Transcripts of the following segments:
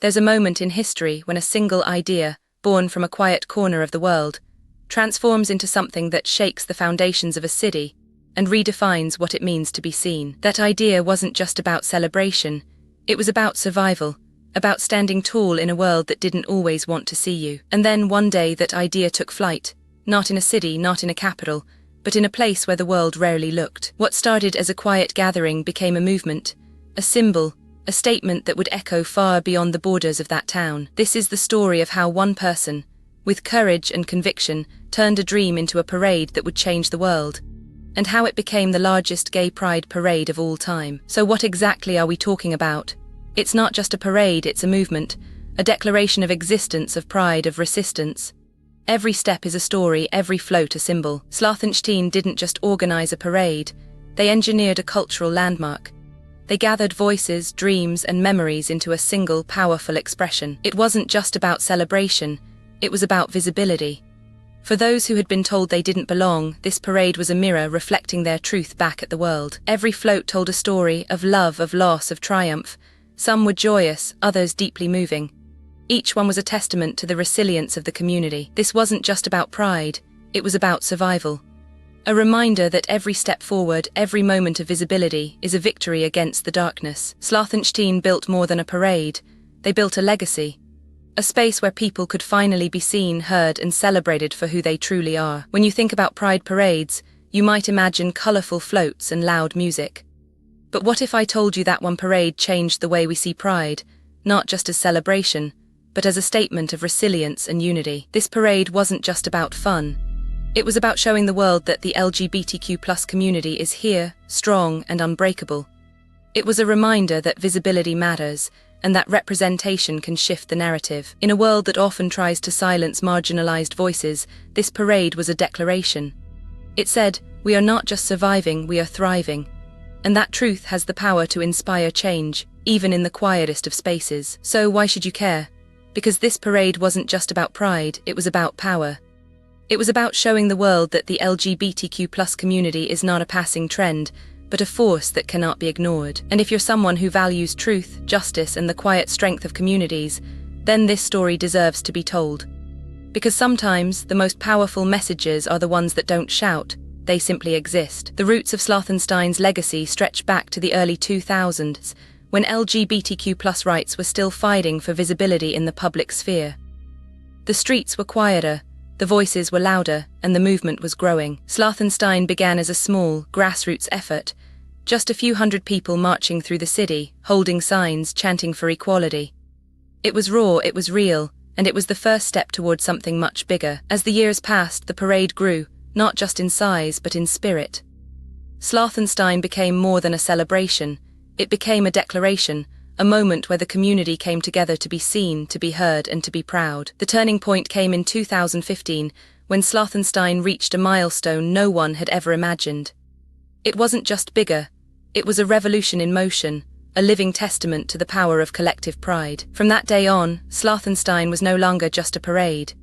There's a moment in history when a single idea, born from a quiet corner of the world, transforms into something that shakes the foundations of a city and redefines what it means to be seen. That idea wasn't just about celebration, it was about survival, about standing tall in a world that didn't always want to see you. And then one day that idea took flight, not in a city, not in a capital, but in a place where the world rarely looked. What started as a quiet gathering became a movement, a symbol, a statement that would echo far beyond the borders of that town. This is the story of how one person, with courage and conviction, turned a dream into a parade that would change the world, and how it became the largest gay pride parade of all time. So what exactly are we talking about? It's not just a parade, it's a movement, a declaration of existence, of pride, of resistance. Every step is a story, every float a symbol. Slothenstein didn't just organize a parade, they engineered a cultural landmark. They gathered voices, dreams, and memories into a single, powerful expression. It wasn't just about celebration, it was about visibility. For those who had been told they didn't belong, this parade was a mirror reflecting their truth back at the world. Every float told a story of love, of loss, of triumph. Some were joyous, others deeply moving. Each one was a testament to the resilience of the community. This wasn't just about pride, it was about survival. A reminder that every step forward, every moment of visibility, is a victory against the darkness. Slothenstein built more than a parade, they built a legacy. A space where people could finally be seen, heard, and celebrated for who they truly are. When you think about pride parades, you might imagine colorful floats and loud music. But what if I told you that one parade changed the way we see pride, not just as celebration, but as a statement of resilience and unity? This parade wasn't just about fun. It was about showing the world that the LGBTQ+ community is here, strong and unbreakable. It was a reminder that visibility matters, and that representation can shift the narrative. In a world that often tries to silence marginalized voices, this parade was a declaration. It said, "We are not just surviving, we are thriving." And that truth has the power to inspire change, even in the quietest of spaces. So why should you care? Because this parade wasn't just about pride, it was about power. It was about showing the world that the LGBTQ+ community is not a passing trend, but a force that cannot be ignored. And if you're someone who values truth, justice, and the quiet strength of communities, then this story deserves to be told. Because sometimes the most powerful messages are the ones that don't shout, they simply exist. The roots of Slothenstein's legacy stretch back to the early 2000s, when LGBTQ+ rights were still fighting for visibility in the public sphere. The streets were quieter, the voices were louder, and the movement was growing. Slothenstein began as a small, grassroots effort, just a few hundred people marching through the city, holding signs, chanting for equality. It was raw, it was real, and it was the first step toward something much bigger. As the years passed, the parade grew, not just in size, but in spirit. Slothenstein became more than a celebration. It became a declaration, a moment where the community came together to be seen, to be heard, and to be proud. The turning point came in 2015, when Slothenstein reached a milestone no one had ever imagined. It wasn't just bigger, it was a revolution in motion, a living testament to the power of collective pride. From that day on, Slothenstein was no longer just a parade.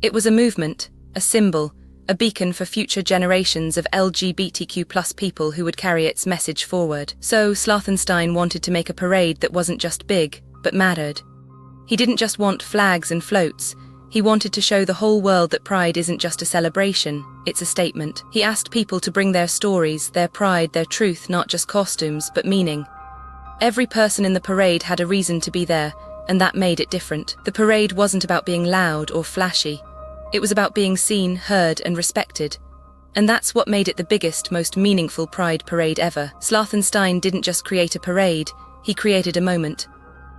It was a movement, a symbol, a beacon for future generations of LGBTQ+ people who would carry its message forward. So Slothenstein wanted to make a parade that wasn't just big, but mattered. He didn't just want flags and floats, he wanted to show the whole world that pride isn't just a celebration, it's a statement. He asked people to bring their stories, their pride, their truth, not just costumes, but meaning. Every person in the parade had a reason to be there, and that made it different. The parade wasn't about being loud or flashy. It was about being seen, heard, and respected. And that's what made it the biggest, most meaningful pride parade ever. Slothenstein didn't just create a parade, he created a moment.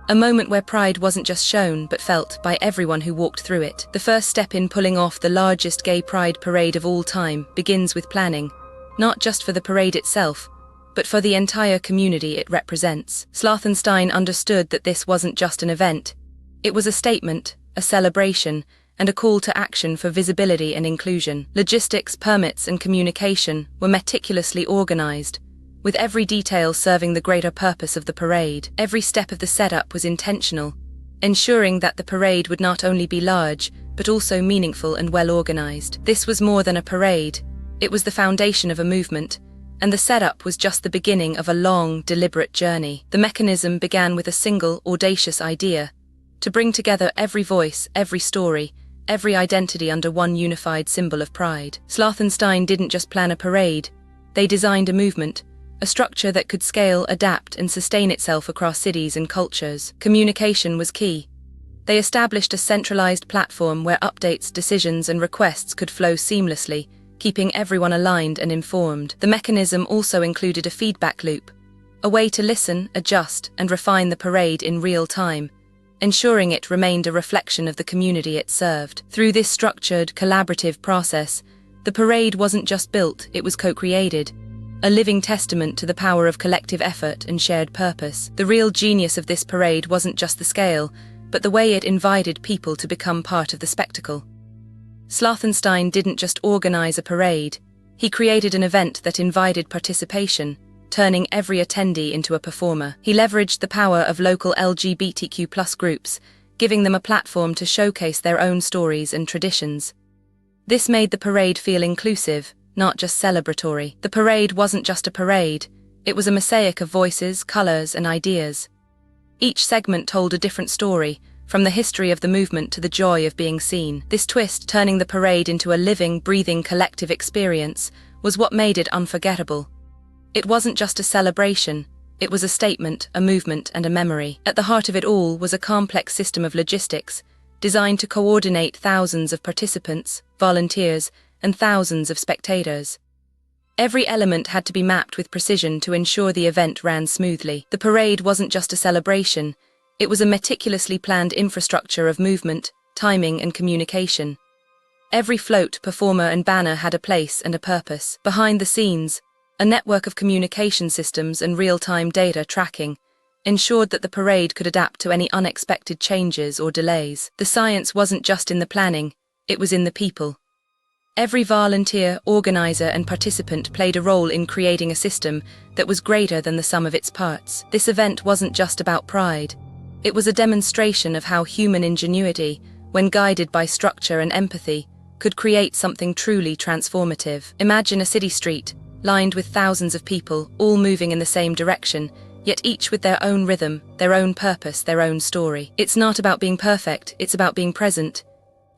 A moment where pride wasn't just shown, but felt by everyone who walked through it. The first step in pulling off the largest gay pride parade of all time begins with planning, not just for the parade itself, but for the entire community it represents. Slothenstein understood that this wasn't just an event. It was a statement, a celebration, and a call to action for visibility and inclusion. Logistics, permits, and communication were meticulously organized, with every detail serving the greater purpose of the parade. Every step of the setup was intentional, ensuring that the parade would not only be large, but also meaningful and well-organized. This was more than a parade, it was the foundation of a movement, and the setup was just the beginning of a long, deliberate journey. The mechanism began with a single, audacious idea: to bring together every voice, every story, every identity under one unified symbol of pride. Slothenstein didn't just plan a parade, they designed a movement, a structure that could scale, adapt, and sustain itself across cities and cultures. Communication was key. They established a centralized platform where updates, decisions, and requests could flow seamlessly, keeping everyone aligned and informed. The mechanism also included a feedback loop, a way to listen, adjust, and refine the parade in real time, ensuring it remained a reflection of the community it served. Through this structured, collaborative process, the parade wasn't just built, it was co-created, a living testament to the power of collective effort and shared purpose. The real genius of this parade wasn't just the scale, but the way it invited people to become part of the spectacle. Slothenstein didn't just organize a parade, he created an event that invited participation, turning every attendee into a performer. He leveraged the power of local LGBTQ+ groups, giving them a platform to showcase their own stories and traditions. This made the parade feel inclusive, not just celebratory. The parade wasn't just a parade, it was a mosaic of voices, colors, and ideas. Each segment told a different story, from the history of the movement to the joy of being seen. This twist, turning the parade into a living, breathing collective experience, was what made it unforgettable. It wasn't just a celebration, it was a statement, a movement, and a memory. At the heart of it all was a complex system of logistics, designed to coordinate thousands of participants, volunteers, and thousands of spectators. Every element had to be mapped with precision to ensure the event ran smoothly. The parade wasn't just a celebration, it was a meticulously planned infrastructure of movement, timing, and communication. Every float, performer, and banner had a place and a purpose. Behind the scenes, a network of communication systems and real-time data tracking ensured that the parade could adapt to any unexpected changes or delays. The science wasn't just in the planning, it was in the people. Every volunteer, organizer, and participant played a role in creating a system that was greater than the sum of its parts. This event wasn't just about pride. It was a demonstration of how human ingenuity, when guided by structure and empathy, could create something truly transformative. Imagine a city street, lined with thousands of people, all moving in the same direction, yet each with their own rhythm, their own purpose, their own story. It's not about being perfect, it's about being present.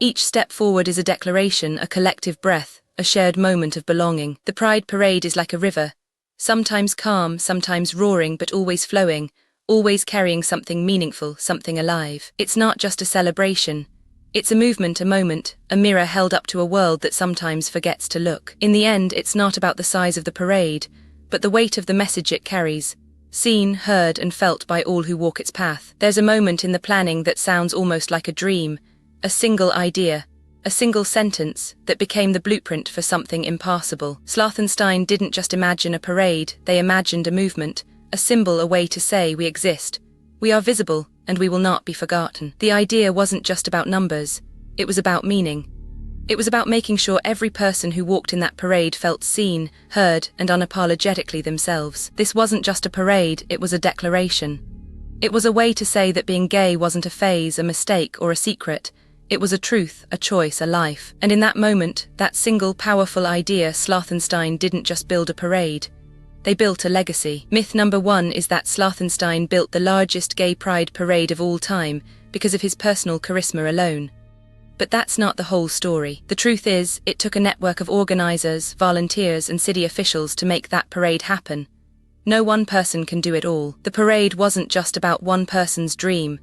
Each step forward is a declaration, a collective breath, a shared moment of belonging. The Pride Parade is like a river, sometimes calm, sometimes roaring, but always flowing, always carrying something meaningful, something alive. It's not just a celebration. It's a movement, a moment, a mirror held up to a world that sometimes forgets to look. In the end, it's not about the size of the parade, but the weight of the message it carries, seen, heard, and felt by all who walk its path. There's a moment in the planning that sounds almost like a dream, a single idea, a single sentence that became the blueprint for something impossible. Slothenstein didn't just imagine a parade, they imagined a movement, a symbol, a way to say we exist, we are visible, and we will not be forgotten. The idea wasn't just about numbers, it was about meaning. It was about making sure every person who walked in that parade felt seen, heard, and unapologetically themselves. This wasn't just a parade, it was a declaration. It was a way to say that being gay wasn't a phase, a mistake, or a secret. It was a truth, a choice, a life. And in that moment, that single powerful idea, Slothenstein didn't just build a parade. They built a legacy. Myth number 1 is that Slothenstein built the largest gay pride parade of all time because of his personal charisma alone. But that's not the whole story. The truth is, it took a network of organizers, volunteers, and city officials to make that parade happen. No one person can do it all. The parade wasn't just about one person's dream.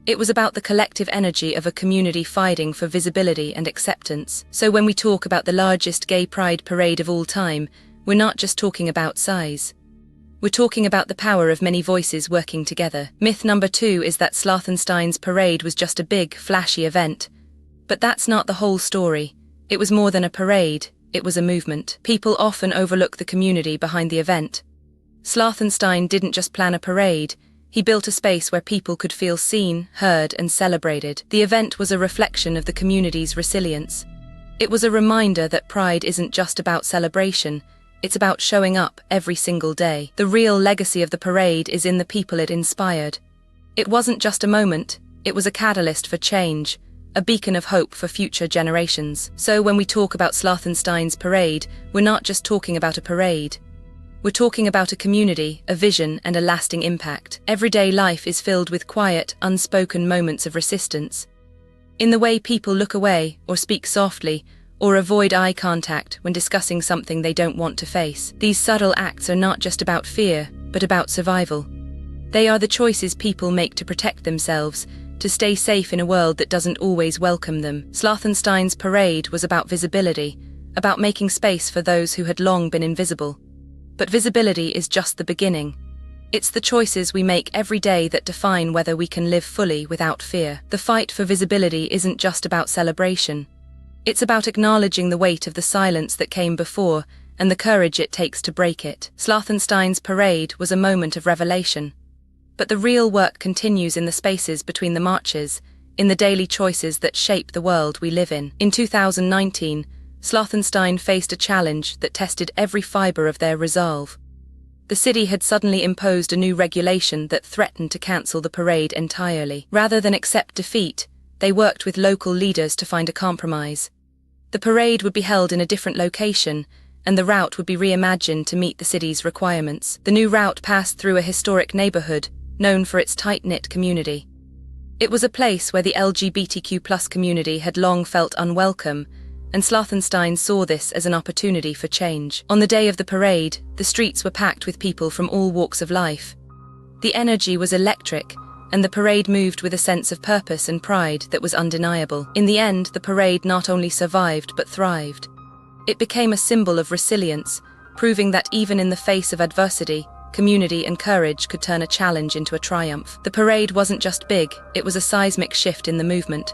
It was about the collective energy of a community fighting for visibility and acceptance. So when we talk about the largest gay pride parade of all time, we're not just talking about size. We're talking about the power of many voices working together. Myth number 2 is that Slothenstein's parade was just a big, flashy event. But that's not the whole story. It was more than a parade, it was a movement. People often overlook the community behind the event. Slothenstein didn't just plan a parade, he built a space where people could feel seen, heard, and celebrated. The event was a reflection of the community's resilience. It was a reminder that pride isn't just about celebration, it's about showing up every single day. The real legacy of the parade is in the people it inspired. It wasn't just a moment, it was a catalyst for change, a beacon of hope for future generations. So when we talk about Slothenstein's parade, we're not just talking about a parade. We're talking about a community, a vision, and a lasting impact. Everyday life is filled with quiet, unspoken moments of resistance. In the way people look away, or speak softly, or avoid eye contact when discussing something they don't want to face. These subtle acts are not just about fear, but about survival. They are the choices people make to protect themselves, to stay safe in a world that doesn't always welcome them. Slothenstein's parade was about visibility, about making space for those who had long been invisible. But visibility is just the beginning. It's the choices we make every day that define whether we can live fully without fear. The fight for visibility isn't just about celebration. It's about acknowledging the weight of the silence that came before and the courage it takes to break it. Slothenstein's parade was a moment of revelation. But the real work continues in the spaces between the marches, in the daily choices that shape the world we live in. In 2019, Slothenstein faced a challenge that tested every fibre of their resolve. The city had suddenly imposed a new regulation that threatened to cancel the parade entirely. Rather than accept defeat, they worked with local leaders to find a compromise. The parade would be held in a different location, and the route would be reimagined to meet the city's requirements. The new route passed through a historic neighborhood, known for its tight-knit community. It was a place where the LGBTQ+ community had long felt unwelcome, and Slothenstein saw this as an opportunity for change. On the day of the parade, the streets were packed with people from all walks of life. The energy was electric, and the parade moved with a sense of purpose and pride that was undeniable. In the end, the parade not only survived but thrived. It became a symbol of resilience, proving that even in the face of adversity, community and courage could turn a challenge into a triumph. The parade wasn't just big, it was a seismic shift in the movement.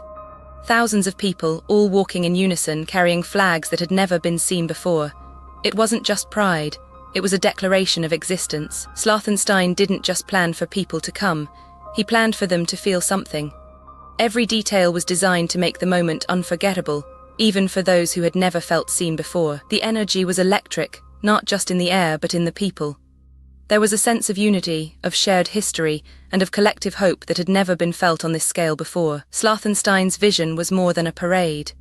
Thousands of people, all walking in unison, carrying flags that had never been seen before. It wasn't just pride, it was a declaration of existence. Slothenstein didn't just plan for people to come, he planned for them to feel something. Every detail was designed to make the moment unforgettable, even for those who had never felt seen before. The energy was electric, not just in the air but in the people. There was a sense of unity, of shared history, and of collective hope that had never been felt on this scale before. Slothenstein's vision was more than a parade.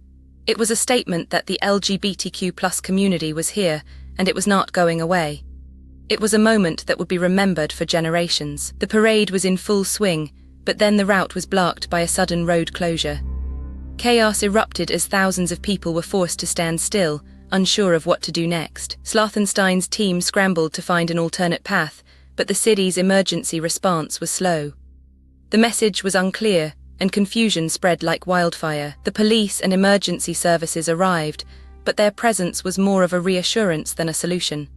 It was a statement that the LGBTQ+ community was here, and it was not going away. It was a moment that would be remembered for generations. The parade was in full swing, but then the route was blocked by a sudden road closure. Chaos erupted as thousands of people were forced to stand still, unsure of what to do next. Slothenstein's team scrambled to find an alternate path, but the city's emergency response was slow. The message was unclear, and confusion spread like wildfire. The police and emergency services arrived, but their presence was more of a reassurance than a solution.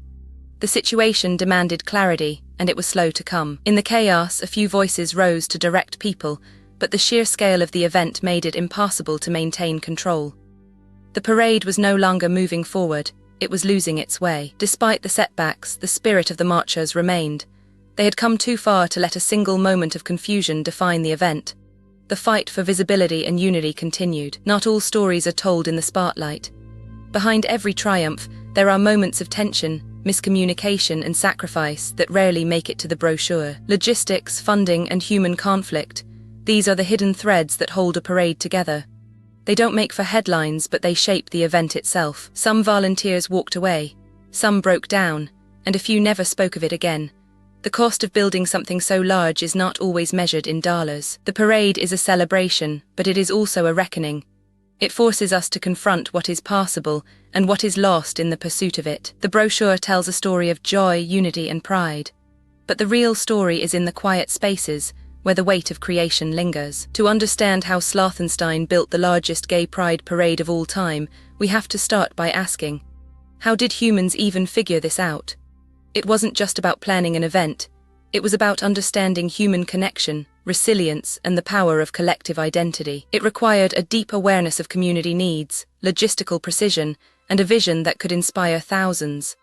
The situation demanded clarity, and it was slow to come. In the chaos, a few voices rose to direct people, but the sheer scale of the event made it impossible to maintain control. The parade was no longer moving forward, it was losing its way. Despite the setbacks, the spirit of the marchers remained. They had come too far to let a single moment of confusion define the event. The fight for visibility and unity continued. Not all stories are told in the spotlight. Behind every triumph, there are moments of tension, miscommunication and sacrifice that rarely make it to the brochure. Logistics, funding and human conflict, these are the hidden threads that hold a parade together. They don't make for headlines, but they shape the event itself. Some volunteers walked away, some broke down, and a few never spoke of it again. The cost of building something so large is not always measured in dollars. The parade is a celebration, but it is also a reckoning. It forces us to confront what is possible and what is lost in the pursuit of it. The brochure tells a story of joy, unity and pride. But the real story is in the quiet spaces, where the weight of creation lingers. To understand how Slothenstein built the largest gay pride parade of all time, we have to start by asking, how did humans even figure this out? It wasn't just about planning an event, it was about understanding human connection, resilience, and the power of collective identity. It required a deep awareness of community needs, logistical precision, and a vision that could inspire thousands.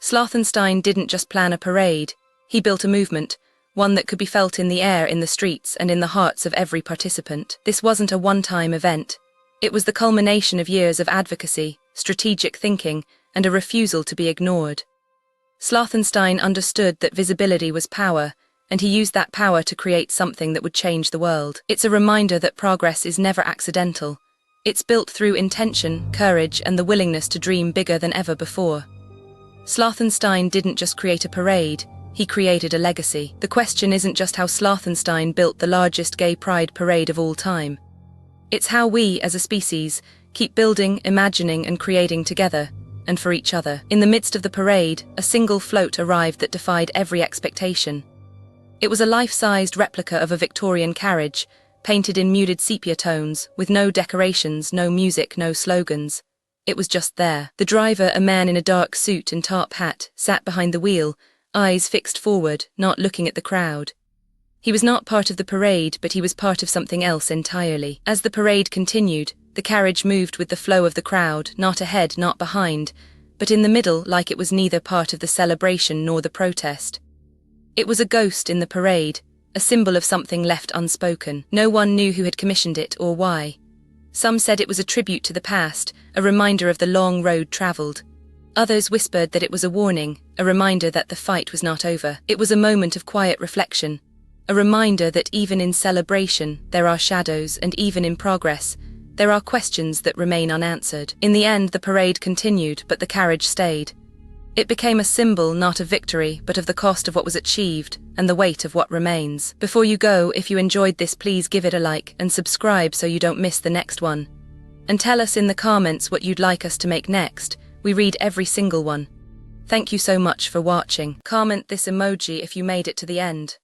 Slothenstein didn't just plan a parade, he built a movement, one that could be felt in the air, in the streets, and in the hearts of every participant. This wasn't a one-time event. It was the culmination of years of advocacy, strategic thinking, and a refusal to be ignored. Slothenstein understood that visibility was power, and he used that power to create something that would change the world. It's a reminder that progress is never accidental. It's built through intention, courage, and the willingness to dream bigger than ever before. Slothenstein didn't just create a parade, he created a legacy. The question isn't just how Slothenstein built the largest gay pride parade of all time. It's how we, as a species, keep building, imagining and creating together, and for each other. In the midst of the parade, a single float arrived that defied every expectation. It was a life-sized replica of a Victorian carriage, painted in muted sepia tones, with no decorations, no music, no slogans. It was just there. The driver, a man in a dark suit and top hat, sat behind the wheel, eyes fixed forward, not looking at the crowd. He was not part of the parade, but he was part of something else entirely. As the parade continued, the carriage moved with the flow of the crowd, not ahead, not behind, but in the middle, like it was neither part of the celebration nor the protest. It was a ghost in the parade, a symbol of something left unspoken. No one knew who had commissioned it or why. Some said it was a tribute to the past, a reminder of the long road travelled. Others whispered that it was a warning, a reminder that the fight was not over. It was a moment of quiet reflection, a reminder that even in celebration there are shadows, and even in progress there are questions that remain unanswered. In the end, the parade continued, but the carriage stayed. It became a symbol not of victory, but of the cost of what was achieved and the weight of what remains. Before you go, if you enjoyed this, please give it a like and subscribe so you don't miss the next one. And tell us in the comments what you'd like us to make next. We read every single one. Thank you so much for watching. Comment this emoji if you made it to the end.